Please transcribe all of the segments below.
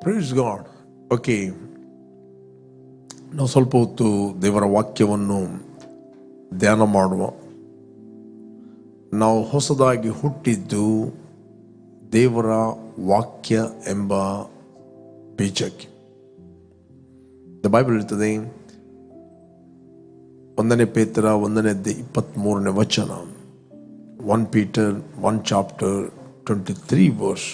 Praise God. Okay, ನಾವು ಸ್ವಲ್ಪ ಹೊತ್ತು ದೇವರ ವಾಕ್ಯವನ್ನು ಧ್ಯಾನ ಮಾಡುವ. ನಾವು ಹೊಸದಾಗಿ ಹುಟ್ಟಿದ್ದು ದೇವರ ವಾಕ್ಯ ಎಂಬ ಬೀಜಕ್ಕೆ. ದ ಬೈಬಲ್ ಇರ್ತದೆ, 1 ಪೇತ್ರ 1:23 ವಚನ, 1 Peter 1 chapter 23 verse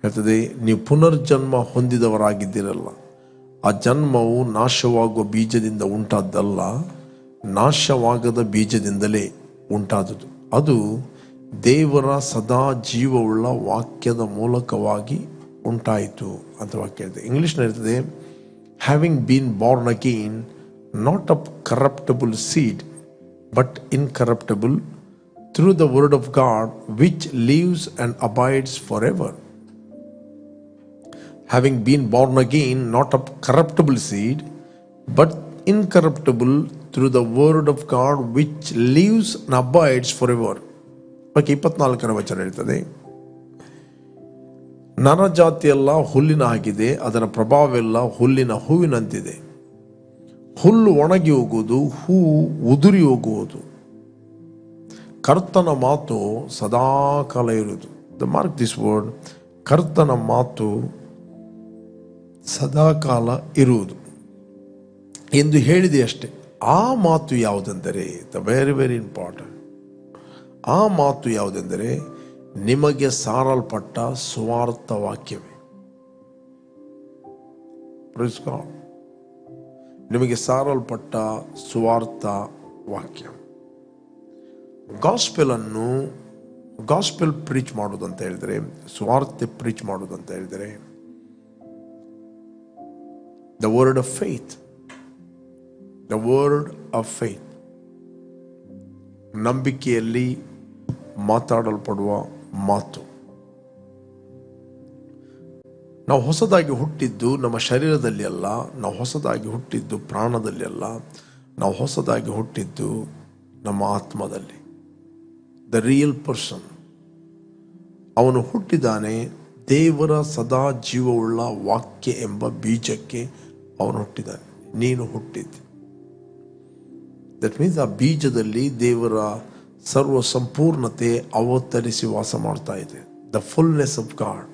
ಹೇಳ್ತದೆ, ನೀವು ಪುನರ್ಜನ್ಮ ಹೊಂದಿದವರಾಗಿದ್ದಿರಲ್ಲ. ಆ ಜನ್ಮವು ನಾಶವಾಗುವ ಬೀಜದಿಂದ ಉಂಟಾದ್ದಲ್ಲ, ನಾಶವಾಗದ ಬೀಜದಿಂದಲೇ ಉಂಟಾದುದು. ಅದು ದೇವರ ಸದಾ ಜೀವವುಳ್ಳ ವಾಕ್ಯದ ಮೂಲಕವಾಗಿ ಉಂಟಾಯಿತು ಅಂತ ವಾಕ್ಯ ಹೇಳ್ತದೆ. ಇಂಗ್ಲಿಷ್ನಲ್ಲಿ ಇರ್ತದೆ, having been born again, not of corruptible seed but incorruptible, through the word of God which lives and abides for ever. Having been born again, not of corruptible seed, but incorruptible, through the word of God which lives and abides forever. Okay, 24ನೇ ವಚನ ಹೇಳ್ತದೆ, ನರಜಾತಿಯೆಲ್ಲ ಹುಲ್ಲಿನ ಹಾಗಿದೆ, ಅದರ ಪ್ರಭಾವವೆಲ್ಲ ಹುಲ್ಲಿನ ಹೂವಿನಂತಿದೆ. ಹುಲ್ಲು ಒಣಗಿ ಹೋಗುವುದು, ಹೂವು ಉದುರಿ ಹೋಗುವುದು, ಕರ್ತನ ಮಾತು ಸದಾಕಾಲ ಇರುವುದು. ದ ಮಾರ್ಕ್ ದಿಸ್ ವರ್ಡ್, ಕರ್ತನ ಮಾತು ಸದಾಕಾಲ ಇರುವುದು ಎಂದು ಹೇಳಿದೆ ಅಷ್ಟೆ. ಆ ಮಾತು ಯಾವುದೆಂದರೆ, ದ ವೆರಿ ವೆರಿ ಇಂಪಾರ್ಟೆಂಟ್, ಆ ಮಾತು ಯಾವುದೆಂದರೆ ನಿಮಗೆ ಸಾರಲ್ಪಟ್ಟ ಸುವಾರ್ಥ ವಾಕ್ಯವೇ. Praise God. ನಿಮಗೆ ಸಾರಲ್ಪಟ್ಟ ಸುವಾರ್ಥ ವಾಕ್ಯ. ಗಾಸ್ಪೆಲ್ ಪ್ರೀಚ್ ಮಾಡೋದಂತ ಹೇಳಿದರೆ, ಸುವಾರ್ತೆ ಪ್ರೀಚ್ ಮಾಡೋದಂತ ಹೇಳಿದರೆ, the word of faith, the word of faith, ನಂಬಿಕೆಯಲ್ಲಿ ಮಾತಾಡಲ್ಪಡುವ ಮಾತು. ನಾವು ಹೊಸದಾಗಿ ಹುಟ್ಟಿದ್ದು ನಮ್ಮ ಶರೀರದಲ್ಲಿ ಅಲ್ಲ, ನಾವು ಹೊಸದಾಗಿ ಹುಟ್ಟಿದ್ದು ಪ್ರಾಣದಲ್ಲಿ ಅಲ್ಲ, ನಾವು ಹೊಸದಾಗಿ ಹುಟ್ಟಿದ್ದು ನಮ್ಮ ಆತ್ಮದಲ್ಲಿ. ದ ರಿಯಲ್ ಪರ್ಸನ್, ಅವನು ಹುಟ್ಟಿದ್ದಾನೆ ದೇವರ ಸದಾ ಜೀವವುಳ್ಳ ವಾಕ್ಯ ಎಂಬ ಬೀಜಕ್ಕೆ ಅವನು ಹುಟ್ಟಿದ್ದಾನೆ. ನೀನು ಹುಟ್ಟಿದ್ದಿ. ದಟ್ ಮೀನ್ಸ್ ಆ ಬೀಜದಲ್ಲಿ ದೇವರ ಸರ್ವ ಸಂಪೂರ್ಣತೆ ಅವತರಿಸಿ ವಾಸ ಮಾಡ್ತಾ ಇದೆ. The fullness of god.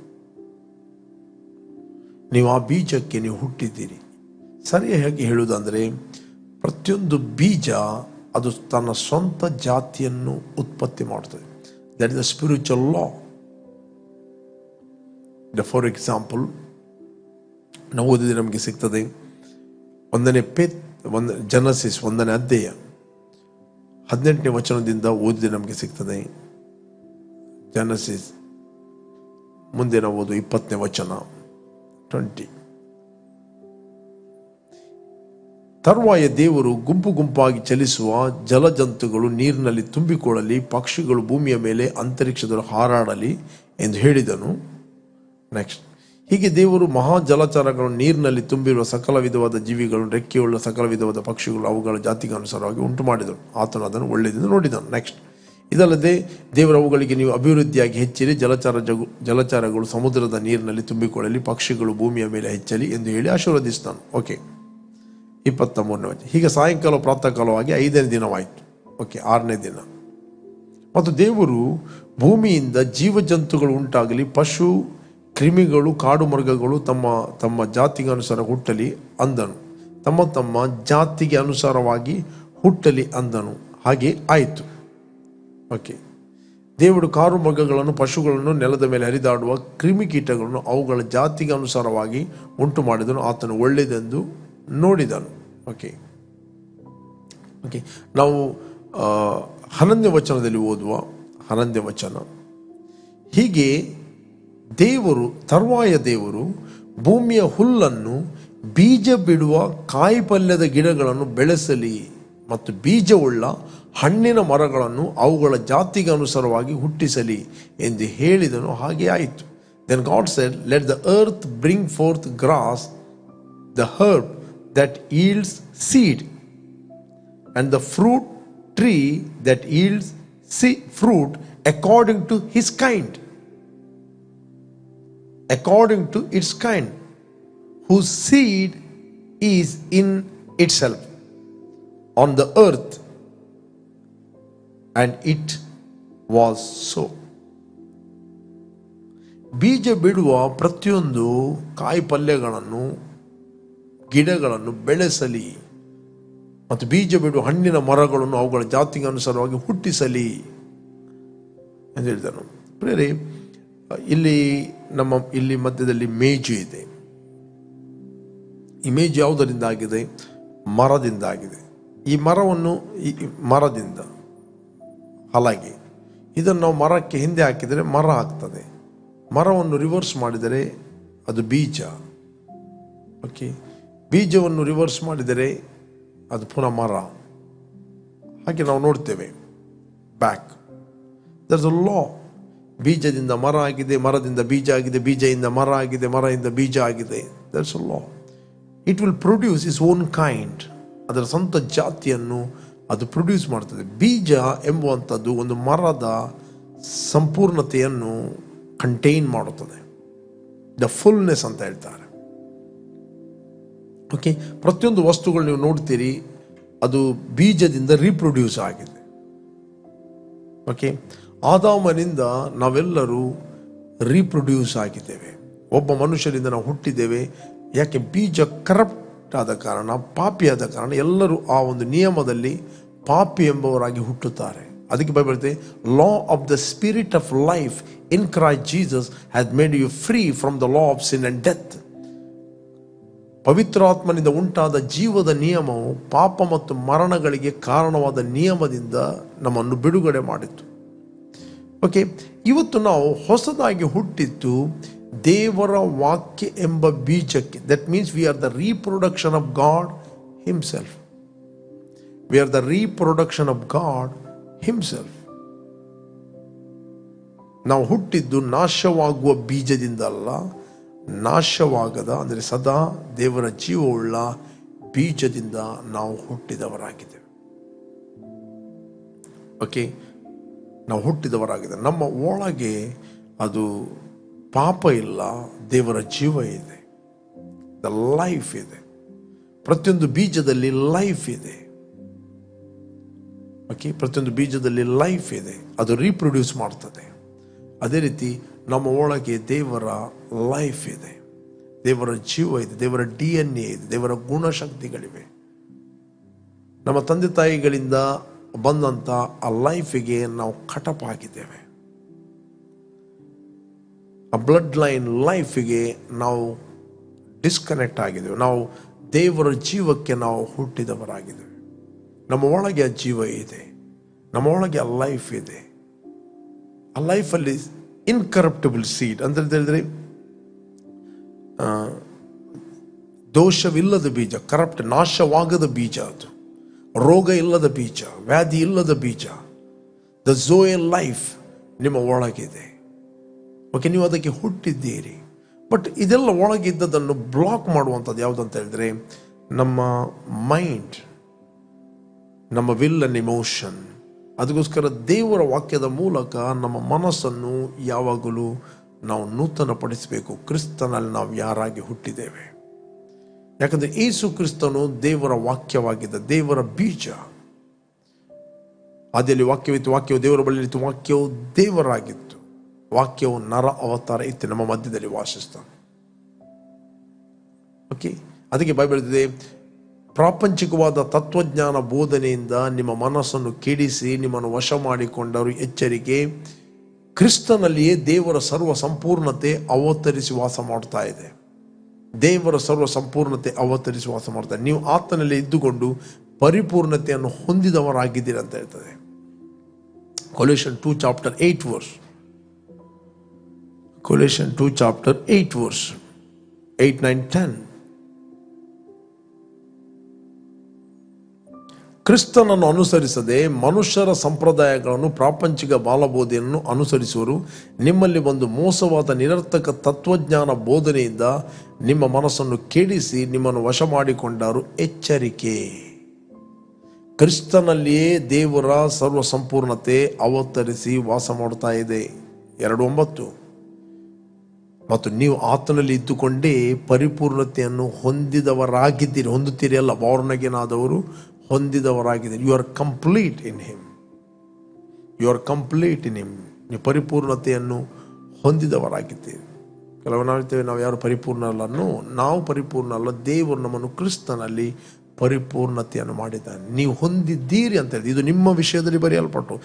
ನೀವು ಆ ಬೀಜಕ್ಕೆ ನೀವು ಹುಟ್ಟಿದ್ದೀರಿ. ಸರಿಯಾಗಿ ಹೇಳುವುದಂದರೆ, ಪ್ರತಿಯೊಂದು ಬೀಜ ಅದು ತನ್ನ ಸ್ವಂತ ಜಾತಿಯನ್ನು ಉತ್ಪತ್ತಿ ಮಾಡ್ತದೆ. That is the spiritual law. For example, ನಾವು ಓದಿದ್ರೆ ನಮಗೆ ಸಿಗ್ತದೆ, 1 ಜನಸಿಸ್ 1ನೇ ಅಧ್ಯಾಯ 18ನೇ ವಚನದಿಂದ ಓದಿದ್ರೆ ನಮಗೆ ಸಿಗ್ತದೆ. ಜನಸಿಸ್ ಮುಂದೆ ನಾವು ಓದು 20ನೇ ವಚನ 20. ತರುವಾಯ ದೇವರು ಗುಂಪು ಗುಂಪಾಗಿ ಚಲಿಸುವ ಜಲಜಂತುಗಳು ನೀರಿನಲ್ಲಿ ತುಂಬಿಕೊಳ್ಳಲಿ, ಪಕ್ಷಿಗಳು ಭೂಮಿಯ ಮೇಲೆ ಅಂತರಿಕ್ಷದಲ್ಲಿ ಹಾರಾಡಲಿ ಎಂದು ಹೇಳಿದನು. ನೆಕ್ಸ್ಟ್, ಹೀಗೆ ದೇವರು ಮಹಾ ಜಲಚರಗಳನ್ನು, ನೀರಿನಲ್ಲಿ ತುಂಬಿರುವ ಸಕಲ ವಿಧವಾದ ಜೀವಿಗಳು, ರೆಕ್ಕೆಯುಳ್ಳ ಸಕಲ ವಿಧವಾದ ಪಕ್ಷಿಗಳು ಅವುಗಳ ಜಾತಿಗೆ ಅನುಸಾರವಾಗಿ ಉಂಟು ಮಾಡಿದನು. ಆತನು ಅದನ್ನು ಒಳ್ಳೆಯದೆಂದು ನೋಡಿದನು. ನೆಕ್ಸ್ಟ್, ಇದಲ್ಲದೆ ದೇವರು ಅವುಗಳಿಗೆ ನೀವು ಅಭಿವೃದ್ಧಿಯಾಗಿ ಹೆಚ್ಚಿರಿ, ಜಲಚರಗಳು ಸಮುದ್ರದ ನೀರಿನಲ್ಲಿ ತುಂಬಿಕೊಳ್ಳಲಿ, ಪಕ್ಷಿಗಳು ಭೂಮಿಯ ಮೇಲೆ ಹೆಚ್ಚಲಿ ಎಂದು ಹೇಳಿ ಆಶೀರ್ವದಿಸಿದನು. ಓಕೆ, 23ನೇ ವಚನ, ಹೀಗೆ ಸಾಯಂಕಾಲ ಪ್ರಾತಃ ಕಾಲವಾಗಿ 5ನೇ ದಿನವಾಯಿತು. ಓಕೆ, 6ನೇ ದಿನ. ಮತ್ತು ದೇವರು ಭೂಮಿಯಿಂದ ಜೀವಜಂತುಗಳು ಉಂಟಾಗಲಿ, ಪಶು ಕ್ರಿಮಿಗಳು, ಕಾಡು ಮೃಗಗಳು ತಮ್ಮ ತಮ್ಮ ಜಾತಿಗೆ ಅನುಸಾರ ಹುಟ್ಟಲಿ ಅಂದನು. ತಮ್ಮ ತಮ್ಮ ಜಾತಿಗೆ ಅನುಸಾರವಾಗಿ ಹುಟ್ಟಲಿ ಅಂದನು. ಹಾಗೆ ಆಯಿತು. ಓಕೆ, ದೇವರು ಕಾಡು ಮೃಗಗಳನ್ನು, ಪಶುಗಳನ್ನು, ನೆಲದ ಮೇಲೆ ಹರಿದಾಡುವ ಕ್ರಿಮಿಕೀಟಗಳನ್ನು ಅವುಗಳ ಜಾತಿಗೆ ಅನುಸಾರವಾಗಿ ಉಂಟು ಮಾಡಿದನು. ಆತನು ಒಳ್ಳೆಯದೆಂದು ನೋಡಿದನು. ಓಕೆ ಓಕೆ ನಾವು 11ನೇ ವಚನದಲ್ಲಿ ಓದುವ 11ನೇ ವಚನ, ಹೀಗೆ ತರುವಾಯ ದೇವರು ಭೂಮಿಯ ಹುಲ್ಲನ್ನು, ಬೀಜ ಬಿಡುವ ಕಾಯಿಪಲ್ಯದ ಗಿಡಗಳನ್ನು ಬೆಳೆಸಲಿ ಮತ್ತು ಬೀಜವುಳ್ಳ ಹಣ್ಣಿನ ಮರಗಳನ್ನು ಅವುಗಳ ಜಾತಿಗೆ ಅನುಸಾರವಾಗಿ ಹುಟ್ಟಿಸಲಿ ಎಂದು ಹೇಳಿದನು. ಹಾಗೆ ಆಯಿತು. Then God said, let the earth bring forth grass, the herb that yields seed, and the fruit tree that yields fruit according to his kind. according to its kind, whose seed is in itself on the earth, and it was so. ಬೀಜ ಬಿಡುವ ಪ್ರತಿಯೊಂದು ಕಾಯಿ ಪಲ್ಯಗಳನ್ನು, ಗಿಡಗಳನ್ನು ಬೆಳೆಸಲಿ ಮತ್ತು ಬೀಜ ಬಿಡುವ ಹಣ್ಣಿನ ಮರಗಳನ್ನು ಅವುಗಳ ಜಾತಿಗೆ ಅನುಸಾರವಾಗಿ ಹುಟ್ಟಿಸಲಿ ಎಂದು ಹೇಳಿದನು. ಪ್ರಿಯರೇ, ಇಲ್ಲಿ ಮಧ್ಯದಲ್ಲಿ ಮೇಜು ಇದೆ. ಈ ಮೇಜು ಯಾವುದರಿಂದ ಆಗಿದೆ? ಮರದಿಂದ ಆಗಿದೆ. ಈ ಮರದಿಂದ ಹಲಗೆ, ಇದನ್ನು ನಾವು ಮರಕ್ಕೆ ಹಿಂದೆ ಹಾಕಿದರೆ ಮರ ಆಗ್ತದೆ. ಮರವನ್ನು ರಿವರ್ಸ್ ಮಾಡಿದರೆ ಅದು ಬೀಜ. ಓಕೆ, ಬೀಜವನ್ನು ರಿವರ್ಸ್ ಮಾಡಿದರೆ ಅದು ಪುನಃ ಮರ. ಹಾಗೆ ನಾವು ನೋಡ್ತೇವೆ ಬ್ಯಾಕ್. ದರ್ಸ್ ಅ ಲಾ. ಬೀಜದಿಂದ ಮರ ಆಗಿದೆ, ಮರದಿಂದ ಬೀಜ ಆಗಿದೆ, ಬೀಜದಿಂದ ಮರ ಆಗಿದೆ, ಮರದಿಂದ ಬೀಜ ಆಗಿದೆ. That's a law. It will produce is own kind. ಅದರ ಸ್ವಂತ ಜಾತಿಯನ್ನು ಅದು ಪ್ರೊಡ್ಯೂಸ್ ಮಾಡ್ತದೆ. ಬೀಜ ಎಂಬುವಂಥದ್ದು ಒಂದು ಮರದ ಸಂಪೂರ್ಣತೆಯನ್ನು ಕಂಟೈನ್ ಮಾಡುತ್ತದೆ. ದ ಫುಲ್ನೆಸ್ ಅಂತ ಹೇಳ್ತಾರೆ. ಓಕೆ, ಪ್ರತಿಯೊಂದು ವಸ್ತುಗಳು ನೀವು ನೋಡ್ತೀರಿ, ಅದು ಬೀಜದಿಂದ ರೀಪ್ರೊಡ್ಯೂಸ್ ಆಗಿದೆ. ಓಕೆ, ಆದಾಮನಿಂದ ನಾವೆಲ್ಲರೂ ರೀಪ್ರೊಡ್ಯೂಸ್ ಆಗಿದ್ದೇವೆ. ಒಬ್ಬ ಮನುಷ್ಯರಿಂದ ನಾವು ಹುಟ್ಟಿದ್ದೇವೆ. ಯಾಕೆ? ಬೀಜ ಕರಪ್ಟ್ ಆದ ಕಾರಣ, ಪಾಪಿಯಾದ ಕಾರಣ ಎಲ್ಲರೂ ಆ ಒಂದು ನಿಯಮದಲ್ಲಿ ಪಾಪಿ ಎಂಬವರಾಗಿ ಹುಟ್ಟುತ್ತಾರೆ. ಅದಕ್ಕೆ ಬೈಬಲ್ ಹೇಳ್ತದೆ, law of the spirit of life in Christ Jesus has made you free from the law of sin and death. ಪವಿತ್ರಾತ್ಮನಿಂದ ಉಂಟಾದ ಜೀವದ ನಿಯಮವು ಪಾಪ ಮತ್ತು ಮರಣಗಳಿಗೆ ಕಾರಣವಾದ ನಿಯಮದಿಂದ ನಮ್ಮನ್ನು ಬಿಡುಗಡೆ ಮಾಡಿತು. ಓಕೆ, ಇವತ್ತು ನಾವು ಹೊಸದಾಗಿ ಹುಟ್ಟಿದ್ದು ದೇವರ ವಾಕ್ಯ ಎಂಬ ಬೀಜಕ್ಕೆ. That means we are the reproduction of God himself. We are the reproduction of God himself. ನಾವು ಹುಟ್ಟಿದ್ದು ನಾಶವಾಗುವ ಬೀಜದಿಂದ ಅಲ್ಲ, ನಾಶವಾಗದ, ಅಂದರೆ ಸದಾ ದೇವರ ಜೀವವುಳ್ಳ ಬೀಜದಿಂದ ನಾವು ಹುಟ್ಟಿದವರಾಗಿದ್ದೇವೆ. ಓಕೆ, ನಾವು ಹುಟ್ಟಿದವರಾಗಿದೆ. ನಮ್ಮ ಒಳಗೆ ಅದು ಪಾಪ ಇಲ್ಲ, ದೇವರ ಜೀವ ಇದೆ, ದ ಲೈಫ್ ಇದೆ. ಪ್ರತಿಯೊಂದು ಬೀಜದಲ್ಲಿ ಲೈಫ್ ಇದೆ. ಓಕೆ, ಪ್ರತಿಯೊಂದು ಬೀಜದಲ್ಲಿ ಲೈಫ್ ಇದೆ, ಅದು ರೀಪ್ರೊಡ್ಯೂಸ್ ಮಾಡ್ತದೆ. ಅದೇ ರೀತಿ ನಮ್ಮ ಒಳಗೆ ದೇವರ ಲೈಫ್ ಇದೆ, ದೇವರ ಜೀವ ಇದೆ, ದೇವರ DNA ಇದೆ, ದೇವರ ಗುಣಶಕ್ತಿಗಳಿವೆ. ನಮ್ಮ ತಂದೆ ತಾಯಿಗಳಿಂದ ಬಂದಂಥ ಆ ಲೈಫಿಗೆ ನಾವು ಕಟಪಾಗಿದ್ದೇವೆ. ಆ ಬ್ಲಡ್ ಲೈನ್ ಲೈಫಿಗೆ ನಾವು ಡಿಸ್ಕನೆಕ್ಟ್ ಆಗಿದ್ದೇವೆ. ನಾವು ದೇವರ ಜೀವಕ್ಕೆ ನಾವು ಹುಟ್ಟಿದವರಾಗಿದ್ದೇವೆ. ನಮ್ಮ ಒಳಗೆ ಆ ಜೀವ ಇದೆ, ನಮ್ಮ ಒಳಗೆ ಆ ಲೈಫ್ ಇದೆ. ಆ ಲೈಫಲ್ಲಿ ಇನ್ಕರಪ್ಟಬಲ್ ಸೀಡ್ ಅಂತ ಹೇಳಿದ್ರೆ ದೋಷವಿಲ್ಲದ ಬೀಜ, ಕರಪ್ಟ್ ನಾಶವಾಗದ ಬೀಜ, ಅದು ರೋಗ ಇಲ್ಲದ ಬೀಜ, ವ್ಯಾಧಿ ಇಲ್ಲದ ಬೀಜ. ದ ಝೋಯೆ ಲೈಫ್ ನಿಮ್ಮ ಒಳಗಿದೆ. ಓಕೆ, ನೀವು ಅದಕ್ಕೆ ಹುಟ್ಟಿದ್ದೀರಿ. ಬಟ್ ಇದೆಲ್ಲ ಒಳಗಿದ್ದದನ್ನು ಬ್ಲಾಕ್ ಮಾಡುವಂಥದ್ದು ಯಾವುದಂತ ಹೇಳಿದ್ರೆ ನಮ್ಮ ಮೈಂಡ್, ನಮ್ಮ ವಿಲ್ ಅಂಡ್ ಇಮೋಷನ್. ಅದಕ್ಕೋಸ್ಕರ ದೇವರ ವಾಕ್ಯದ ಮೂಲಕ ನಮ್ಮ ಮನಸ್ಸನ್ನು ಯಾವಾಗಲೂ ನಾವು ನೂತನಪಡಿಸಬೇಕು. ಕ್ರಿಸ್ತನಲ್ಲಿ ನಾವು ಯಾರಾಗಿ ಹುಟ್ಟಿದ್ದೇವೆ. ಯಾಕಂದರೆ ಯೇಸು ಕ್ರಿಸ್ತನು ದೇವರ ವಾಕ್ಯವಾಗಿದ್ದ, ದೇವರ ಬೀಜ. ಆದಿಯಲ್ಲಿ ವಾಕ್ಯವಿತ್ತು, ವಾಕ್ಯವು ದೇವರ ಬಳಿಯಿತ್ತು, ವಾಕ್ಯವು ದೇವರಾಗಿತ್ತು, ವಾಕ್ಯವು ನರ ಅವತಾರ ಇತ್ತು, ನಮ್ಮ ಮಧ್ಯದಲ್ಲಿ ವಾಸಿಸ್ತಾನೆ. ಓಕೆ, ಅದಕ್ಕೆ ಬೈಬಲ್ ಹೇಳ್ತಿದೆ, ಪ್ರಾಪಂಚಿಕವಾದ ತತ್ವಜ್ಞಾನ ಬೋಧನೆಯಿಂದ ನಿಮ್ಮ ಮನಸ್ಸನ್ನು ಕೆಡಿಸಿ ನಿಮ್ಮನ್ನು ವಶ ಮಾಡಿಕೊಂಡರು ಎಚ್ಚರಿಕೆ. ಕ್ರಿಸ್ತನಲ್ಲಿಯೇ ದೇವರ ಸರ್ವ ಸಂಪೂರ್ಣತೆ ಅವತರಿಸಿ ವಾಸ ಮಾಡ್ತಾ ಇದೆ. ದೇವರ ಸರ್ವ ಸಂಪೂರ್ಣತೆ ಅವತರಿಸಿ ವಾಸ ಮಾಡ್ತಾರೆ. ನೀವು ಆತನಲ್ಲಿ ಇದ್ದುಕೊಂಡು ಪರಿಪೂರ್ಣತೆಯನ್ನು ಹೊಂದಿದವರಾಗಿದ್ದೀರಿ ಅಂತ ಹೇಳ್ತದೆ. ಕೊಲೋಸಿಯನ್ 2 chapter 8 verse. ಕೊಲೋಸಿಯನ್ 2 chapter 8 verse 8, 9, 10. ಕ್ರಿಸ್ತನನ್ನು ಅನುಸರಿಸದೆ ಮನುಷ್ಯರ ಸಂಪ್ರದಾಯಗಳನ್ನು, ಪ್ರಾಪಂಚಿಕ ಬಾಲಬೋಧೆಯನ್ನು ಅನುಸರಿಸುವರು. ನಿಮ್ಮಲ್ಲಿ ಒಂದು ಮೋಸವಾದ ನಿರರ್ಥಕ ತತ್ವಜ್ಞಾನ ಬೋಧನೆಯಿಂದ ನಿಮ್ಮ ಮನಸ್ಸನ್ನು ಕೆಡಿಸಿ ನಿಮ್ಮನ್ನು ವಶ ಮಾಡಿಕೊಂಡರು ಎಚ್ಚರಿಕೆ. ಕ್ರಿಸ್ತನಲ್ಲಿಯೇ ದೇವರ ಸರ್ವ ಸಂಪೂರ್ಣತೆ ಅವತರಿಸಿ ವಾಸ ಮಾಡ್ತಾ ಇದೆ. 2:9. ಮತ್ತು ನೀವು ಆತನಲ್ಲಿ ಇದ್ದುಕೊಂಡೇ ಪರಿಪೂರ್ಣತೆಯನ್ನು ಹೊಂದುತ್ತೀರಿ ಅಲ್ಲ, ಬಾರ್ನ್ ಆದವರು ಹೊಂದಿದವರಾಗಿದ್ದೀರಿ. You are complete in him. ನೀವು ಪರಿಪೂರ್ಣತೆಯನ್ನು ಹೊಂದಿದವರಾಗಿದ್ದೀರಿ. ಕೆಲವು ನಾವು ಹೇಳ್ತೇವೆ ನಾವು ಯಾರು ಪರಿಪೂರ್ಣ ಅಲ್ಲ. ನಾವು ಪರಿಪೂರ್ಣ ಅಲ್ಲ, ದೇವರು ನಮ್ಮನ್ನು ಕ್ರಿಸ್ತನಲ್ಲಿ ಪರಿಪೂರ್ಣತೆಯನ್ನು ಮಾಡಿದ್ದಾನೆ. ನೀವು ಹೊಂದಿದ್ದೀರಿ ಅಂತ ಹೇಳಿ ಇದು ನಿಮ್ಮ ವಿಷಯದಲ್ಲಿ ಬರೆಯಲ್ಪಟ್ಟು,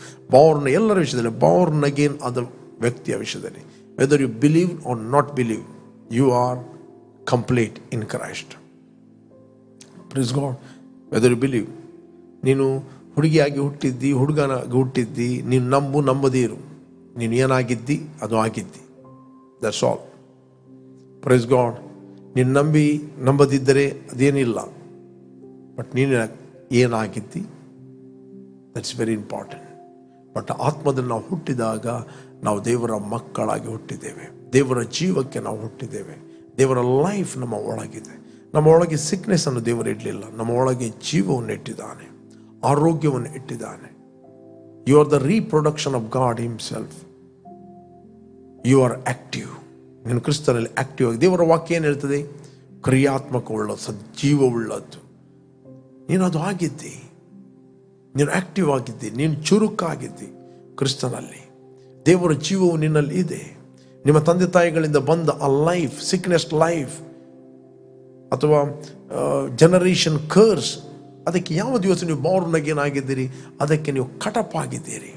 ಎಲ್ಲರ ವಿಷಯದಲ್ಲಿ, ಬಾರ್ನ್ ಅಗೇನ್ ಆದ ವ್ಯಕ್ತಿಯ ವಿಷಯದಲ್ಲಿ, whether you believe or not believe, you are complete in Christ. Praise God. Whether you believe, ನೀನು ಹುಡುಗಿಯಾಗಿ ಹುಟ್ಟಿದ್ದಿ, ಹುಡುಗನಾಗಿ ಹುಟ್ಟಿದ್ದಿ, ನೀನು ನಂಬದೇ ಇರು, ನೀನು ಏನಾಗಿದ್ದಿ ಅದು ಆಗಿದ್ದಿ. That's all. Praise God. ನೀನು ನಂಬದಿದ್ದರೆ ಅದೇನಿಲ್ಲ, ಬಟ್ ನೀನು ಏನಾಗಿದ್ದಿ ದಟ್ಸ್ ವೆರಿ ಇಂಪಾರ್ಟೆಂಟ್. ಬಟ್ ಆತ್ಮದಲ್ಲಿ ನಾವು ಹುಟ್ಟಿದಾಗ ನಾವು ದೇವರ ಮಕ್ಕಳಾಗಿ ಹುಟ್ಟಿದ್ದೇವೆ. ದೇವರ ಜೀವಕ್ಕೆ ನಾವು ಹುಟ್ಟಿದ್ದೇವೆ. ದೇವರ ಲೈಫ್ ನಮ್ಮ ಒಳಗಿದೆ. ನಮ್ಮ ಒಳಗೆ ಸಿಕ್ನೆಸ್ ಅನ್ನು ದೇವರು ಇಡಲಿಲ್ಲ, ನಮ್ಮ ಒಳಗೆ ಜೀವವನ್ನು ಇಟ್ಟಿದ್ದಾನೆ, ಆರೋಗ್ಯವನ್ನು ಇಟ್ಟಿದ್ದಾನೆ. You are the reproduction of God himself. You are active. ನೀನು ಕ್ರಿಸ್ತನಲ್ಲಿ ಆಕ್ಟಿವ್ ಆಗಿ, ದೇವರ ವಾಕ್ಯ ಏನು ಹೇಳ್ತದೆ? ಕ್ರಿಯಾತ್ಮಕವುಳ್ಳದ್ದು, ಸಜ್ಜೀವವುಳ್ಳದ್ದು. ನೀನು ಅದು ಆಗಿದ್ದಿ, ನೀನು ಆಕ್ಟಿವ್ ಆಗಿದ್ದಿ, ನೀನು ಚುರುಕಾಗಿದ್ದಿ ಕ್ರಿಸ್ತನಲ್ಲಿ. ದೇವರ ಜೀವವು ನಿನ್ನಲ್ಲಿ ಇದೆ. ನಿಮ್ಮ ತಂದೆ ತಾಯಿಗಳಿಂದ ಬಂದ ಆ ಲೈಫ್, ಸಿಕ್ನೆಸ್ ಲೈಫ್ ಅಥವಾ ಜನರೇಷನ್ ಕರ್ಸ್, ಅದಕ್ಕೆ ಯಾವ ದಿವಸ ನೀವು ಬಾರ್ನ್ ಅಗೇನ್ ಆಗಿದ್ದೀರಿ, ಅದಕ್ಕೆ ನೀವು ಕಟಪ್ ಆಗಿದ್ದೀರಿ.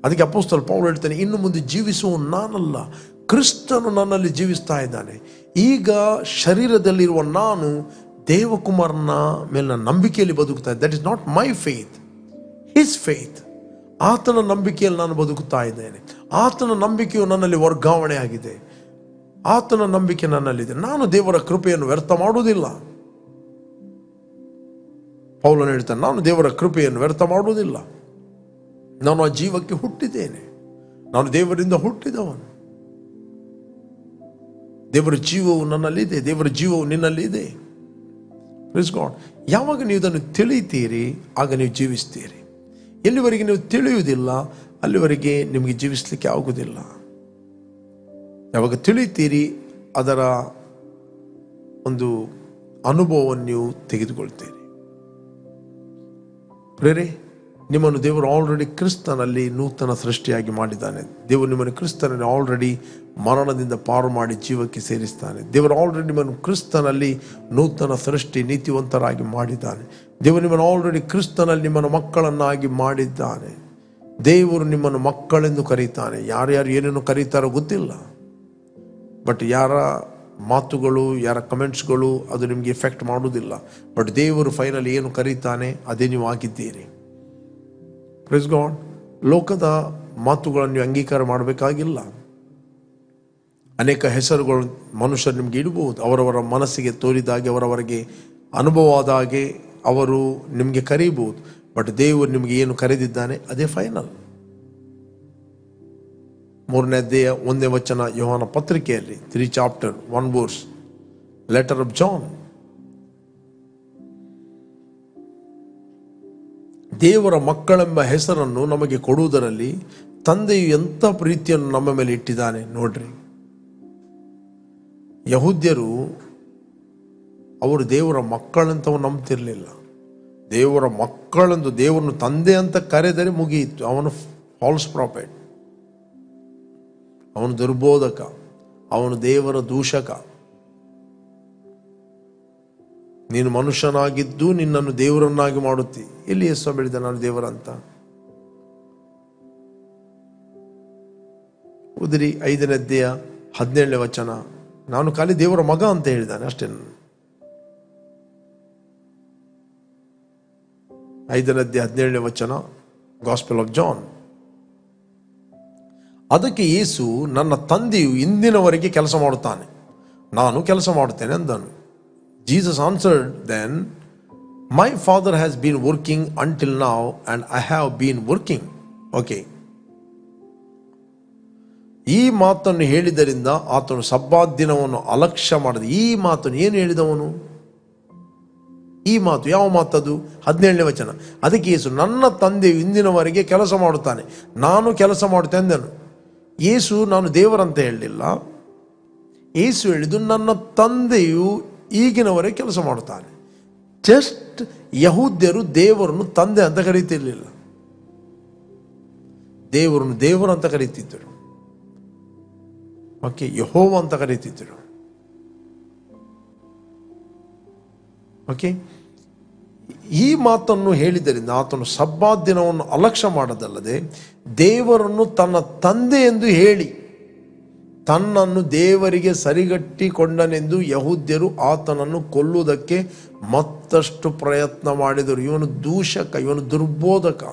ಅದಕ್ಕೆ ಅಪೊಸ್ತಲ ಪೌಲ್ ಹೇಳ್ತಾನೆ, ಇನ್ನು ಮುಂದೆ ಜೀವಿಸುವ ನಾನಲ್ಲ, ಕ್ರಿಸ್ತನು ನನ್ನಲ್ಲಿ ಜೀವಿಸ್ತಾ ಇದ್ದಾನೆ. ಈಗ ಶರೀರದಲ್ಲಿರುವ ನಾನು ದೇವಕುಮಾರನ ಮೇಲಿನ ನಂಬಿಕೆಯಲ್ಲಿ ಬದುಕ್ತಾ ಇದ್ದೆ. That is not my faith, his faith. ಆತನ ನಂಬಿಕೆಯಲ್ಲಿ ನಾನು ಬದುಕುತ್ತಾ ಇದ್ದೇನೆ. ಆತನ ನಂಬಿಕೆಯು ನನ್ನಲ್ಲಿ ವರ್ಗಾವಣೆ ಆಗಿದೆ. ಆತನ ನಂಬಿಕೆ ನನ್ನಲ್ಲಿದೆ. ನಾನು ದೇವರ ಕೃಪೆಯನ್ನು ವ್ಯರ್ಥ ಮಾಡುವುದಿಲ್ಲ. ಪೌಲನು ಹೇಳ್ತಾನೆ, ನಾನು ದೇವರ ಕೃಪೆಯನ್ನು ವ್ಯರ್ಥ ಮಾಡುವುದಿಲ್ಲ. ನಾನು ಆ ಜೀವಕ್ಕೆ ಹುಟ್ಟಿದ್ದೇನೆ. ನಾನು ದೇವರಿಂದ ಹುಟ್ಟಿದವನು. ದೇವರ ಜೀವವು ನನ್ನಲ್ಲಿದೆ, ದೇವರ ಜೀವವು ನಿನ್ನಲ್ಲಿದೆ. Praise god. ಯಾವಾಗ ನೀವು ಇದನ್ನು ತಿಳಿತೀರಿ ಆಗ ನೀವು ಜೀವಿಸ್ತೀರಿ. ಎಲ್ಲಿವರೆಗೆ ನೀವು ತಿಳಿಯುವುದಿಲ್ಲ ಅಲ್ಲಿವರೆಗೆ ನಿಮಗೆ ಜೀವಿಸಲಿಕ್ಕೆ ಆಗುವುದಿಲ್ಲ. ಯಾವಾಗ ತಿಳಿತೀರಿ ಅದರ ಒಂದು ಅನುಭವವನ್ನು ನೀವು ತೆಗೆದುಕೊಳ್ತೀರಿ. ಪ್ರೇರೆ, ನಿಮ್ಮನ್ನು ದೇವರು ಆಲ್ರೆಡಿ ಕ್ರಿಸ್ತನಲ್ಲಿ ನೂತನ ಸೃಷ್ಟಿಯಾಗಿ ಮಾಡಿದ್ದಾನೆ. ದೇವರು ನಿಮ್ಮನ್ನು ಕ್ರಿಸ್ತನಲ್ಲಿ ಆಲ್ರೆಡಿ ಮರಣದಿಂದ ಪಾರು ಮಾಡಿ ಜೀವಕ್ಕೆ ಸೇರಿಸ್ತಾನೆ. ದೇವರು ಆಲ್ರೆಡಿ ನಿಮ್ಮನ್ನು ಕ್ರಿಸ್ತನಲ್ಲಿ ನೂತನ ಸೃಷ್ಟಿ, ನೀತಿವಂತರಾಗಿ ಮಾಡಿದ್ದಾನೆ. ದೇವರು ನಿಮ್ಮನ್ನು ಆಲ್ರೆಡಿ ಕ್ರಿಸ್ತನಲ್ಲಿ ನಿಮ್ಮನ್ನು ಮಕ್ಕಳನ್ನಾಗಿ ಮಾಡಿದ್ದಾನೆ. ದೇವರು ನಿಮ್ಮನ್ನು ಮಕ್ಕಳೆಂದು ಕರೀತಾನೆ. ಯಾರ್ಯಾರು ಏನೇನು ಕರೀತಾರೋ ಗೊತ್ತಿಲ್ಲ, ಬಟ್ ಯಾರ ಮಾತುಗಳು, ಯಾರ ಕಮೆಂಟ್ಸ್ಗಳು ಅದು ನಿಮಗೆ ಎಫೆಕ್ಟ್ ಮಾಡುವುದಿಲ್ಲ. ಬಟ್ ದೇವರು ಫೈನಲ್ ಏನು ಕರೀತಾನೆ ಅದೇ ನೀವು ಆಗಿದ್ದೀರಿ. Praise God. ಲೋಕದ ಮಾತುಗಳನ್ನು ನೀವು ಅಂಗೀಕಾರ ಮಾಡಬೇಕಾಗಿಲ್ಲ. ಅನೇಕ ಹೆಸರುಗಳು ಮನುಷ್ಯರು ನಿಮಗೆ ಇಡಬಹುದು. ಅವರವರ ಮನಸ್ಸಿಗೆ ತೋರಿದಾಗೆ, ಅವರವರಿಗೆ ಅನುಭವ ಆದ ಹಾಗೆ ಅವರು ನಿಮಗೆ ಕರೀಬಹುದು. ಬಟ್ ದೇವರು ನಿಮಗೆ ಏನು ಕರೆದಿದ್ದಾನೆ ಅದೇ ಫೈನಲ್. 3ನೇ ಅಧ್ಯಾಯ 1ನೇ ವಚನ ಯೋಹಾನ ಪತ್ರಿಕೆಯಲ್ಲಿ 3 chapter 1 verse letter of John. ದೇವರ ಮಕ್ಕಳೆಂಬ ಹೆಸರನ್ನು ನಮಗೆ ಕೊಡುವುದರಲ್ಲಿ ತಂದೆಯು ಎಂಥ ಪ್ರೀತಿಯನ್ನು ನಮ್ಮ ಮೇಲೆ ಇಟ್ಟಿದ್ದಾನೆ ನೋಡ್ರಿ. ಯಹೂದ್ಯರು ಅವರು ದೇವರ ಮಕ್ಕಳಂತವ ನಂಬ್ತಿರ್ಲಿಲ್ಲ. ದೇವರ ಮಕ್ಕಳೆಂದು ದೇವರನ್ನು ತಂದೆ ಅಂತ ಕರೆದರೆ ಮುಗಿಯಿತು. ಅವನು ಫಾಲ್ಸ್ ಪ್ರಾಫೆಟ್, ಅವನು ದುರ್ಬೋಧಕ, ಅವನು ದೇವರ ದೂಷಕ. ನೀನು ಮನುಷ್ಯನಾಗಿದ್ದು ನಿನ್ನನ್ನು ದೇವರನ್ನಾಗಿ ಮಾಡುತ್ತಿ. ಎಲ್ಲಿ ಯೇಸು ಹೇಳಿದ ನಾನು ದೇವರಂತ? ಉದಿರಿ 5ನೇ ಅಧ್ಯಾಯ 17ನೇ ವಚನ, ನಾನು ಖಾಲಿ ದೇವರ ಮಗ ಅಂತ ಹೇಳಿದ್ದಾನೆ ಅಷ್ಟೇ. 5ನೇ ಅಧ್ಯಾಯ 17ನೇ ವಚನ, ಗಾಸ್ಪೆಲ್ ಆಫ್ ಜಾನ್. ಅದಕ್ಕೆ ಯೇಸು, ನನ್ನ ತಂದೆಯು ಇಂದಿನವರೆಗೆ ಕೆಲಸ ಮಾಡುತ್ತಾನೆ, ನಾನು ಕೆಲಸ ಮಾಡುತ್ತೇನೆ ಅಂದನು. Jesus answered then, my father has been working until now and I have been working. Okay. ಈ ಮಾತನ್ನು ಹೇಳಿದ್ದರಿಂದ ಆತನು ಸಬ್ಬಾತ್ ದಿನವನ್ನು ಅಲಕ್ಷ್ಯ ಮಾಡಿದ. ಈ ಮಾತನ್ನು ಏನು ಹೇಳಿದವನು? ಈ ಮಾತು ಯಾವ ಮಾತದು? 17ನೇ ವಚನ. ಅದಕ್ಕೆ ಯೇಸು, ನನ್ನ ತಂದೆಯು ಇಂದಿನವರೆಗೆ ಕೆಲಸ ಮಾಡುತ್ತಾನೆ, ನಾನು ಕೆಲಸ ಮಾಡುತ್ತೇನೆ ಅಂದನು. ಯೇಸು ನಾನು ದೇವರಂತ ಹೇಳಲಿಲ್ಲ, ಯೇಸು ಹೇಳಿದ್ದು, ನನ್ನ ತಂದೆಯು ಈಗಿನವರೆಗೆ ಕೆಲಸ ಮಾಡುತ್ತಾನೆ. ಜಸ್ಟ್ ಯಹೂದ್ಯರು ದೇವರನ್ನು ತಂದೆ ಅಂತ ಕರೀತಿರ್ಲಿಲ್ಲ, ದೇವರನ್ನು ದೇವರು ಅಂತ ಕರೀತಿದ್ದರು. ಓಕೆ, ಯೆಹೋವ ಅಂತ ಕರೀತಿದ್ದರು. ಓಕೆ, ಈ ಮಾತನ್ನು ಹೇಳಿದ್ದರಿಂದ ಆತನು ಸಬ್ಬಾತ್ ದಿನವನ್ನು ಅಲಕ್ಷ್ಯ ಮಾಡದಲ್ಲದೆ ದೇವರನ್ನು ತನ್ನ ತಂದೆ ಎಂದು ಹೇಳಿ ತನ್ನನ್ನು ದೇವರಿಗೆ ಸರಿಗಟ್ಟಿಕೊಂಡನೆಂದು ಯಹೂದ್ಯರು ಆತನನ್ನು ಕೊಲ್ಲುವುದಕ್ಕೆ ಮತ್ತಷ್ಟು ಪ್ರಯತ್ನ ಮಾಡಿದರು. ಇವನು ದೂಷಕ, ಇವನು ದುರ್ಬೋಧಕ.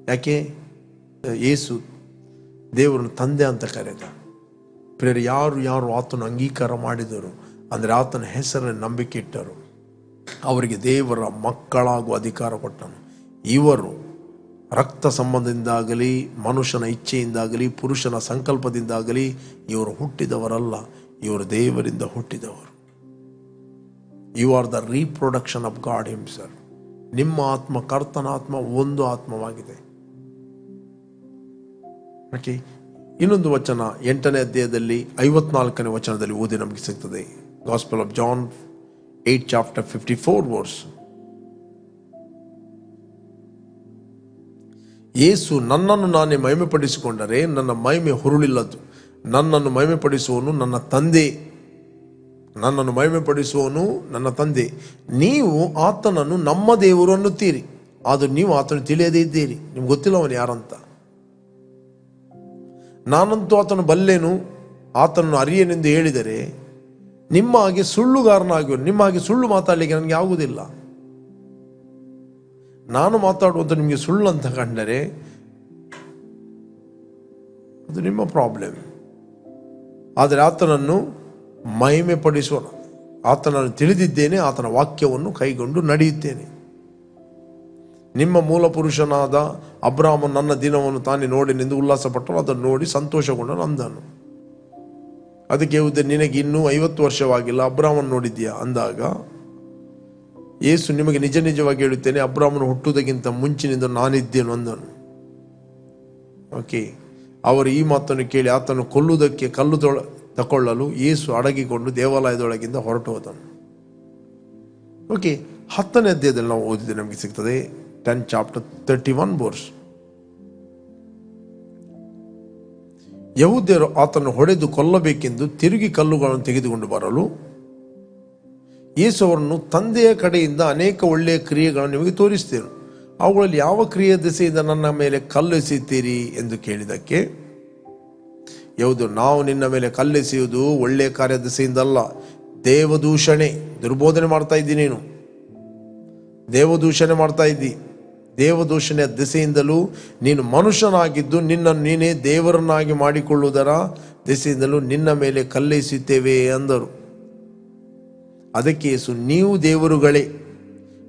ಯಾಕೆ? ಯೇಸು ದೇವರನ್ನು ತಂದೆ ಅಂತ ಕರೆದ. ಪ್ರಿಯರು, ಯಾರು ಆತನ ಅಂಗೀಕಾರ ಮಾಡಿದರು ಅಂದರೆ ಆತನ ಹೆಸರನ್ನು ನಂಬಿಕೆ ಇಟ್ಟರು, ಅವರಿಗೆ ದೇವರ ಮಕ್ಕಳಾಗುವ ಅಧಿಕಾರ ಕೊಟ್ಟನು. ಇವರು ರಕ್ತ ಸಂಬಂಧದಿಂದಾಗಲಿ, ಮನುಷ್ಯನ ಇಚ್ಛೆಯಿಂದಾಗಲಿ, ಪುರುಷನ ಸಂಕಲ್ಪದಿಂದಾಗಲಿ ಇವರು ಹುಟ್ಟಿದವರಲ್ಲ, ಇವರು ದೇವರಿಂದ ಹುಟ್ಟಿದವರು. You are the reproduction of God himself. ನಿಮ್ಮ ಆತ್ಮ, ಕರ್ತನ ಆತ್ಮ ಒಂದು ಆತ್ಮವಾಗಿದೆ. ಓಕೆ, ಇನ್ನೊಂದು ವಚನ 8ನೇ ಅಧ್ಯಾಯದಲ್ಲಿ 54ನೇ ವಚನದಲ್ಲಿ ಓದಿ ನಮಗೆ ಸಿಗ್ತದೆ. Gospel of John 8 chapter 54 verse. ಯೇಸು, ನನ್ನನ್ನು ನಾನೇ ಮಹಿಮೆಪಡಿಸಿಕೊಂಡರೆ ನನ್ನ ಮಹಿಮೆ ಹುರುಳಿಲ್ಲದು. ನನ್ನನ್ನು ಮಹಿಮೆಪಡಿಸುವವನು ನನ್ನ ತಂದೆ, ನನ್ನನ್ನು ಮಹಿಮೆಪಡಿಸುವವನು ನನ್ನ ತಂದೆ. ನೀವು ಆತನನ್ನು ನಮ್ಮ ದೇವರು ಅನ್ನುತ್ತೀರಿ, ಆದರೂ ನೀವು ಆತನು ತಿಳಿಯದೇ ಇದ್ದೀರಿ. ನಿಮ್ಗೆ ಗೊತ್ತಿಲ್ಲ ಅವನು ಯಾರಂತ. ನಾನಂತೂ ಆತನು ಬಲ್ಲೆನು, ಆತನನ್ನು ಅರಿಯನೆಂದು ಹೇಳಿದರೆ ನಿಮ್ಮ ಹಾಗೆ ಸುಳ್ಳುಗಾರನಾಗಿ, ನಿಮ್ಮ ಹಾಗೆ ಸುಳ್ಳು ಮಾತಾಡಲಿಕ್ಕೆ ನನಗೆ ಆಗುವುದಿಲ್ಲ. ನಾನು ಮಾತಾಡುವಂಥ ನಿಮಗೆ ಸುಳ್ಳು ಅಂತ ಕಂಡರೆ ಅದು ನಿಮ್ಮ ಪ್ರಾಬ್ಲಮ್. ಆದರೆ ಆತನನ್ನು ಮಹಿಮೆ ಪಡಿಸೋಣ. ಆತನನ್ನು ತಿಳಿದಿದ್ದೇನೆ, ಆತನ ವಾಕ್ಯವನ್ನು ಕೈಗೊಂಡು ನಡೆಯುತ್ತೇನೆ. ನಿಮ್ಮ ಮೂಲ ಪುರುಷನಾದ ಅಬ್ರಾಮನು ನನ್ನ ದಿನವನ್ನು ತಾನೇ ನೋಡಿನೆಂದು ಉಲ್ಲಾಸಪಟ್ಟನು, ಅದನ್ನು ನೋಡಿ ಸಂತೋಷಗೊಂಡನು ಅಂದನು. ಅದಕ್ಕೆ ಹೇಳಿದೆ, ನಿನಗೆ ಇನ್ನೂ 50 ವರ್ಷವಾಗಿಲ್ಲ, ಅಬ್ರಾಮನು ನೋಡಿದ್ಯಾ ಅಂದಾಗ ಯೇಸು, ನಿಮಗೆ ನಿಜ ನಿಜವಾಗಿ ಹೇಳುತ್ತೇನೆ, ಅಬ್ರಾಮನು ಹುಟ್ಟುವುದಕ್ಕಿಂತ ಮುಂಚಿನಿಂದ ನಾನಿದ್ದೇನು ಅಂದನು. ಓಕೆ, ಅವರು ಈ ಮಾತನ್ನು ಕೇಳಿ ಆತನು ಕೊಲ್ಲುವುದಕ್ಕೆ ಕಲ್ಲು ತಕೊಳ್ಳಲು ಯೇಸು ಅಡಗಿಕೊಂಡು ದೇವಾಲಯದೊಳಗಿಂದ ಹೊರಟು ಹೋದನು. ಓಕೆ, 10ನೇ ಅಧ್ಯಾಯದಲ್ಲಿ ನಾವು ಓದಿದೆ ನಮಗೆ ಸಿಗ್ತದೆ 10 ಚಾಪ್ಟರ್ 31 ವರ್ಸ್. ಯಹೂದ್ಯರು ಆತನು ಹೊಡೆದು ಕೊಲ್ಲಬೇಕೆಂದು ತಿರುಗಿ ಕಲ್ಲುಗಳನ್ನು ತೆಗೆದುಕೊಂಡು ಬರಲು ಯೇಸು ಅವರನ್ನು, ತಂದೆಯ ಕಡೆಯಿಂದ ಅನೇಕ ಒಳ್ಳೆಯ ಕ್ರಿಯೆಗಳನ್ನು ನಿಮಗೆ ತೋರಿಸ್ತೇನೆ, ಅವುಗಳಲ್ಲಿ ಯಾವ ಕ್ರಿಯೆ ದೆಸೆಯಿಂದ ನನ್ನ ಮೇಲೆ ಕಲ್ಲೆಸೆಯುತ್ತೀರಿ ಎಂದು ಕೇಳಿದಕ್ಕೆ ಯಹೂದ್ಯರು, ನಾವು ನಿನ್ನ ಮೇಲೆ ಕಲ್ಲೆಸೆಯುವುದು ಒಳ್ಳೆಯ ಕಾರ್ಯ ದೆಸೆಯಿಂದಲ್ಲ, ದೇವದೂಷಣೆ, ದುರ್ಬೋಧನೆ ಮಾಡ್ತಾ ಇದ್ದಿ, ನೀನು ದೇವದೂಷಣೆ ಮಾಡ್ತಾ ಇದ್ದಿ. ದೇವದೂಷಣೆಯ ದೆಸೆಯಿಂದಲೂ ನೀನು ಮನುಷ್ಯನಾಗಿದ್ದು ನಿನ್ನನ್ನು ನೀನೇ ದೇವರನ್ನಾಗಿ ಮಾಡಿಕೊಳ್ಳುವುದರ ದೆಸೆಯಿಂದಲೂ ನಿನ್ನ ಮೇಲೆ ಕಲ್ಲೆಸೆಯುತ್ತೇವೆ ಅಂದರು. ಅದಕ್ಕೆ ಯೇಸು, ನೀವು ದೇವರುಗಳೇ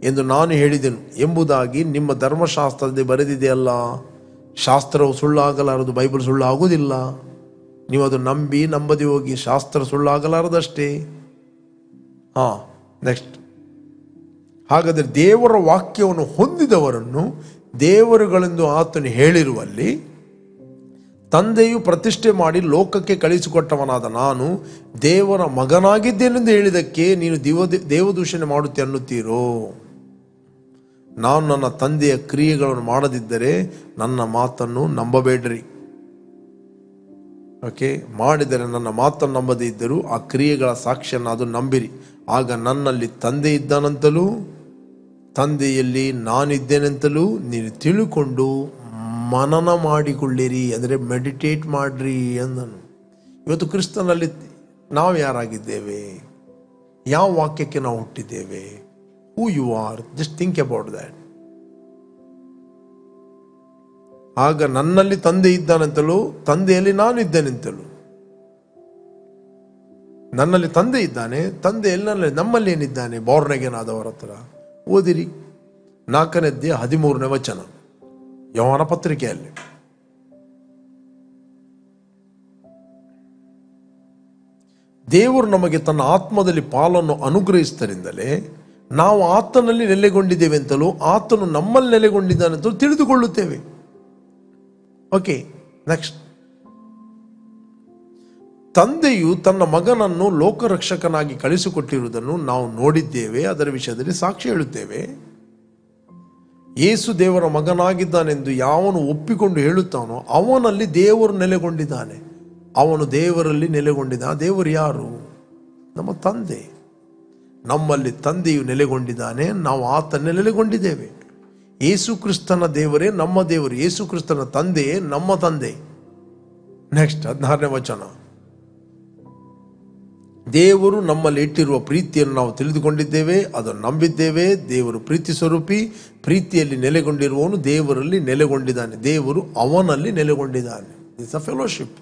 ಎಂದು ನಾನು ಹೇಳಿದೆನು ಎಂಬುದಾಗಿ ನಿಮ್ಮ ಧರ್ಮಶಾಸ್ತ್ರದಲ್ಲಿ ಬರೆದಿದೆಯಲ್ಲ. ಶಾಸ್ತ್ರವು ಸುಳ್ಳಾಗಲಾರದು, ಬೈಬಲ್ ಸುಳ್ಳು ಆಗುವುದಿಲ್ಲ. ನೀವು ಅದು ನಂಬದೆ ಹೋಗಿ, ಶಾಸ್ತ್ರ ಸುಳ್ಳಾಗಲಾರದಷ್ಟೇ. ನೆಕ್ಸ್ಟ್. ಹಾಗಾದರೆ ದೇವರ ವಾಕ್ಯವನ್ನು ಹೊಂದಿದವರನ್ನು ದೇವರುಗಳೆಂದು ಆತನು ಹೇಳಿರುವಲ್ಲಿ ತಂದೆಯು ಪ್ರತಿಷ್ಠೆ ಮಾಡಿ ಲೋಕಕ್ಕೆ ಕಳಿಸಿಕೊಟ್ಟವನಾದ ನಾನು ದೇವರ ಮಗನಾಗಿದ್ದೇನೆಂದು ಹೇಳಿದಕ್ಕೆ ನೀನು ದೇವದೂಷಣೆ ಮಾಡುತ್ತೆ ಅನ್ನುತ್ತೀರೋ? ನಾನು ನನ್ನ ತಂದೆಯ ಕ್ರಿಯೆಗಳನ್ನು ಮಾಡದಿದ್ದರೆ ನನ್ನ ಮಾತನ್ನು ನಂಬಬೇಡ್ರಿ. ಓಕೆ, ಮಾಡಿದರೆ ನನ್ನ ಮಾತನ್ನು ನಂಬದೇ ಇದ್ದರೂ ಆ ಕ್ರಿಯೆಗಳ ಸಾಕ್ಷಿಯನ್ನು ಅದು ನಂಬಿರಿ. ಆಗ ನನ್ನಲ್ಲಿ ತಂದೆ ಇದ್ದಾನಂತಲೂ ತಂದೆಯಲ್ಲಿ ನಾನಿದ್ದೇನೆಂತಲೂ ನೀನು ತಿಳುಕೊಂಡು ಮನನ ಮಾಡಿಕೊಳ್ಳಿರಿ, ಅಂದರೆ ಮೆಡಿಟೇಟ್ ಮಾಡ್ರಿ ಅಂದನು. ಇವತ್ತು ಕ್ರಿಸ್ತನಲ್ಲಿ ನಾವು ಯಾರಾಗಿದ್ದೇವೆ? ಯಾವ ವಾಕ್ಯಕ್ಕೆ ನಾವು ಹುಟ್ಟಿದ್ದೇವೆ? Who you are? Just think about that. ಆಗ ನನ್ನಲ್ಲಿ ತಂದೆ ಇದ್ದಾನೆಂತಲೂ ತಂದೆಯಲ್ಲಿ ನಾನು ಇದ್ದೇನೆಂತಲೂ. ನನ್ನಲ್ಲಿ ತಂದೆ ಇದ್ದಾನೆ, ತಂದೆಯಲ್ಲಿ ನಮ್ಮಲ್ಲಿ ಏನಿದ್ದಾನೆ? ಬಾರ್ನ್ ಅಗೇನ್ ಆದವರ ಹತ್ರ ಓದಿರಿ 4ನೇ ಅಧ್ಯಾಯ 13ನೇ ವಚನ ಯೋಹಾನ ಪತ್ರಿಕೆಯಲ್ಲಿ. ದೇವರು ನಮಗೆ ತನ್ನ ಆತ್ಮದಲ್ಲಿ ಪಾಲನ್ನು ಅನುಗ್ರಹಿಸಿದರಿಂದಲೇ ನಾವು ಆತನಲ್ಲಿ ನೆಲೆಗೊಂಡಿದ್ದೇವೆ ಅಂತಲೂ ಆತನು ನಮ್ಮಲ್ಲಿ ನೆಲೆಗೊಂಡಿದ್ದಾನೆಂತಲೂ ತಿಳಿದುಕೊಳ್ಳುತ್ತೇವೆ. Okay, next. ತಂದೆಯು ತನ್ನ ಮಗನನ್ನು ಲೋಕರಕ್ಷಕನಾಗಿ ಕಳಿಸಿಕೊಟ್ಟಿರುವುದನ್ನು ನಾವು ನೋಡಿದ್ದೇವೆ, ಅದರ ವಿಷಯದಲ್ಲಿ ಸಾಕ್ಷಿ ಹೇಳುತ್ತೇವೆ. ಯೇಸು ದೇವರ ಮಗನಾಗಿದ್ದಾನೆಂದು ಯಾವನು ಒಪ್ಪಿಕೊಂಡು ಹೇಳುತ್ತಾನೋ ಅವನಲ್ಲಿ ದೇವರು ನೆಲೆಗೊಂಡಿದ್ದಾನೆ. ಅವನು ದೇವರಲ್ಲಿ ನೆಲೆಗೊಂಡಿದ್ದಾನೆ. ದೇವರು ಯಾರು? ನಮ್ಮ ತಂದೆ. ನಮ್ಮಲ್ಲಿ ತಂದೆಯು ನೆಲೆಗೊಂಡಿದ್ದಾನೆ, ನಾವು ಆತನ ನೆಲೆಗೊಂಡಿದ್ದೇವೆ. ಯೇಸು ಕ್ರಿಸ್ತನ ದೇವರೇ ನಮ್ಮ ದೇವರು, ಯೇಸು ಕ್ರಿಸ್ತನ ತಂದೆಯೇ ನಮ್ಮ ತಂದೆ. ನೆಕ್ಸ್ಟ್ 16ನೇ ವಚನ. ದೇವರು ನಮ್ಮಲ್ಲಿ ಇಟ್ಟಿರುವ ಪ್ರೀತಿಯನ್ನು ನಾವು ತಿಳಿದುಕೊಂಡಿದ್ದೇವೆ, ಅದನ್ನು ನಂಬಿದ್ದೇವೆ. ದೇವರು ಪ್ರೀತಿ ಸ್ವರೂಪಿ, ಪ್ರೀತಿಯಲ್ಲಿ ನೆಲೆಗೊಂಡಿರುವವನು ದೇವರಲ್ಲಿ ನೆಲೆಗೊಂಡಿದ್ದಾನೆ, ದೇವರು ಅವನಲ್ಲಿ ನೆಲೆಗೊಂಡಿದ್ದಾನೆ. It's a fellowship.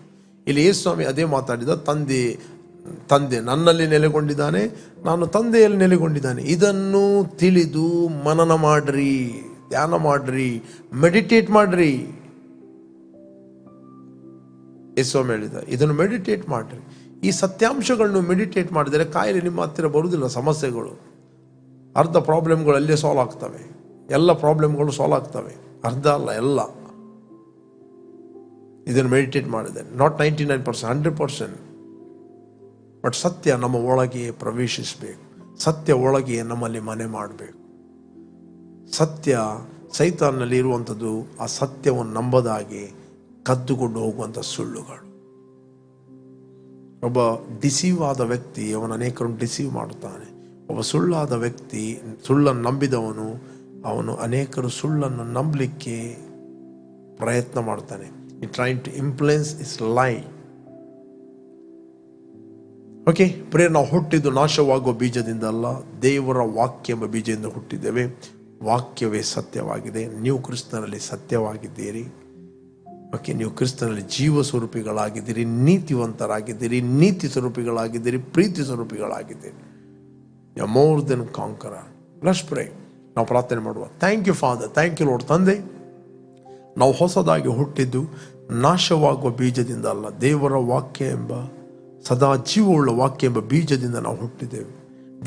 ಇಲ್ಲಿ ಯೇಸು ಸ್ವಾಮಿ ಅದೇ ಮಾತಾಡಿದ, ತಂದೆ ನನ್ನಲ್ಲಿ ನೆಲೆಗೊಂಡಿದ್ದಾನೆ, ನಾನು ತಂದೆಯಲ್ಲಿ ನೆಲೆಗೊಂಡಿದ್ದಾನೆ. ಇದನ್ನು ತಿಳಿದು ಮನನ ಮಾಡ್ರಿ, ಧ್ಯಾನ ಮಾಡ್ರಿ, ಮೆಡಿಟೇಟ್ ಮಾಡ್ರಿ. ಯೇಸು ಸ್ವಾಮಿ ಹೇಳಿದ, ಇದನ್ನು ಮೆಡಿಟೇಟ್ ಮಾಡ್ರಿ. ಈ ಸತ್ಯಾಂಶಗಳನ್ನು ಮೆಡಿಟೇಟ್ ಮಾಡಿದರೆ ಕಾಯಿಲೆ ನಿಮ್ಮ ಹತ್ತಿರ ಬರುವುದಿಲ್ಲ. ಸಮಸ್ಯೆಗಳು, ಅರ್ಧ ಪ್ರಾಬ್ಲಮ್ಗಳು ಅಲ್ಲೇ ಸಾಲ್ವ್ ಆಗ್ತವೆ. ಎಲ್ಲ ಪ್ರಾಬ್ಲಮ್ಗಳು ಸಾಲ್ವ್ ಆಗ್ತವೆ, ಅರ್ಧ ಅಲ್ಲ, ಎಲ್ಲ. ಇದನ್ನು ಮೆಡಿಟೇಟ್ ಮಾಡಿದೆ. ನಾಟ್ 99%, 100%. ಬಟ್ ಸತ್ಯ ನಮ್ಮ ಒಳಗೆ ಪ್ರವೇಶಿಸಬೇಕು. ಸತ್ಯ ಒಳಗೆ ನಮ್ಮಲ್ಲಿ ಮನೆ ಮಾಡಬೇಕು. ಸತ್ಯ ಸೈತಾನಲ್ಲಿ ಇರುವಂಥದ್ದು ಆ ಸತ್ಯವನ್ನು ನಂಬದಾಗಿ ಕದ್ದುಕೊಂಡು ಹೋಗುವಂಥ ಸುಳ್ಳುಗಳು. ಒಬ್ಬ ಡಿಸೀವ್ ಆದ ವ್ಯಕ್ತಿ ಅವನು ಅನೇಕರನ್ನು ಡಿಸೀವ್ ಮಾಡುತ್ತಾನೆ. ಒಬ್ಬ ಸುಳ್ಳಾದ ವ್ಯಕ್ತಿ, ಸುಳ್ಳನ್ನು ನಂಬಿದವನು, ಅವನು ಅನೇಕರು ಸುಳ್ಳನ್ನು ನಂಬಲಿಕ್ಕೆ ಪ್ರಯತ್ನ ಮಾಡ್ತಾನೆ. ಈ ಟ್ರೈಂಗ್ ಟು ಇನ್ಫ್ಲುಯೆನ್ಸ್ ಇಸ್ ಲೈ. ಓಕೆ ಪ್ರಿಯ, ನಾವು ಹುಟ್ಟಿದ್ದು ನಾಶವಾಗುವ ಬೀಜದಿಂದ ಅಲ್ಲ, ದೇವರ ವಾಕ್ಯ ಎಂಬ ಬೀಜದಿಂದ ಹುಟ್ಟಿದ್ದೇವೆ. ವಾಕ್ಯವೇ ಸತ್ಯವಾಗಿದೆ. ನೀವು ಕ್ರಿಸ್ತನಲ್ಲಿ ಸತ್ಯವಾಗಿದ್ದೀರಿ. ಓಕೆ, ನೀವು ಕ್ರಿಸ್ತನಲ್ಲಿ ಜೀವ ಸ್ವರೂಪಿಗಳಾಗಿದ್ದೀರಿ, ನೀತಿವಂತರಾಗಿದ್ದೀರಿ, ನೀತಿ ಸ್ವರೂಪಿಗಳಾಗಿದ್ದೀರಿ, ಪ್ರೀತಿ ಸ್ವರೂಪಿಗಳಾಗಿದ್ದೀರಿ. You are more than conqueror. Let's pray. ನಾವು ಪ್ರಾರ್ಥನೆ ಮಾಡುವ. Thank you father, thank you lord. ತಂದೆ, ನಾವು ಹೊಸದಾಗಿ ಹುಟ್ಟಿದ್ದು ನಾಶವಾಗುವ ಬೀಜದಿಂದ ಅಲ್ಲ, ದೇವರ ವಾಕ್ಯ ಎಂಬ ಸದಾ ಜೀವವುಳ್ಳ ವಾಕ್ಯ ಎಂಬ ಬೀಜದಿಂದ ನಾವು ಹುಟ್ಟಿದ್ದೇವೆ.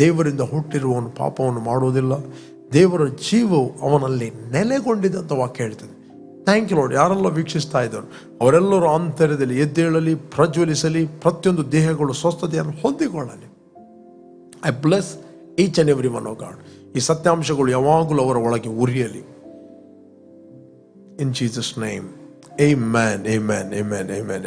ದೇವರಿಂದ ಹುಟ್ಟಿರುವವನು ಪಾಪವನ್ನು ಮಾಡುವುದಿಲ್ಲ, ದೇವರ ಜೀವವು ಅವನಲ್ಲಿ ನೆಲೆಗೊಂಡಿದೆ ಅಂತ ವಾಕ್ಯ ಹೇಳ್ತದೆ. Thank you lord. ಯಾರೆಲ್ಲ ವೀಕ್ಷಿಸ್ತಾ ಇದ್ದಾರೆ ಅವರೆಲ್ಲರೂ ಆಂತರ್ಯದಲ್ಲಿ ಎದ್ದೇಳಲಿ, ಪ್ರಜ್ವಲಿಸಲಿ, ಪ್ರತಿಯೊಂದು ದೇಹಗಳು ಸ್ವಸ್ಥತೆಯನ್ನು ಹೊಂದಿಕೊಳ್ಳಲಿ. I bless each and every one of God. ಈ ಸತ್ಯಾಂಶಗಳು ಯಾವಾಗಲೂ ಅವರ ಒಳಗೆ ಉರಿಯಲಿ. In Jesus name, amen, amen, amen, amen.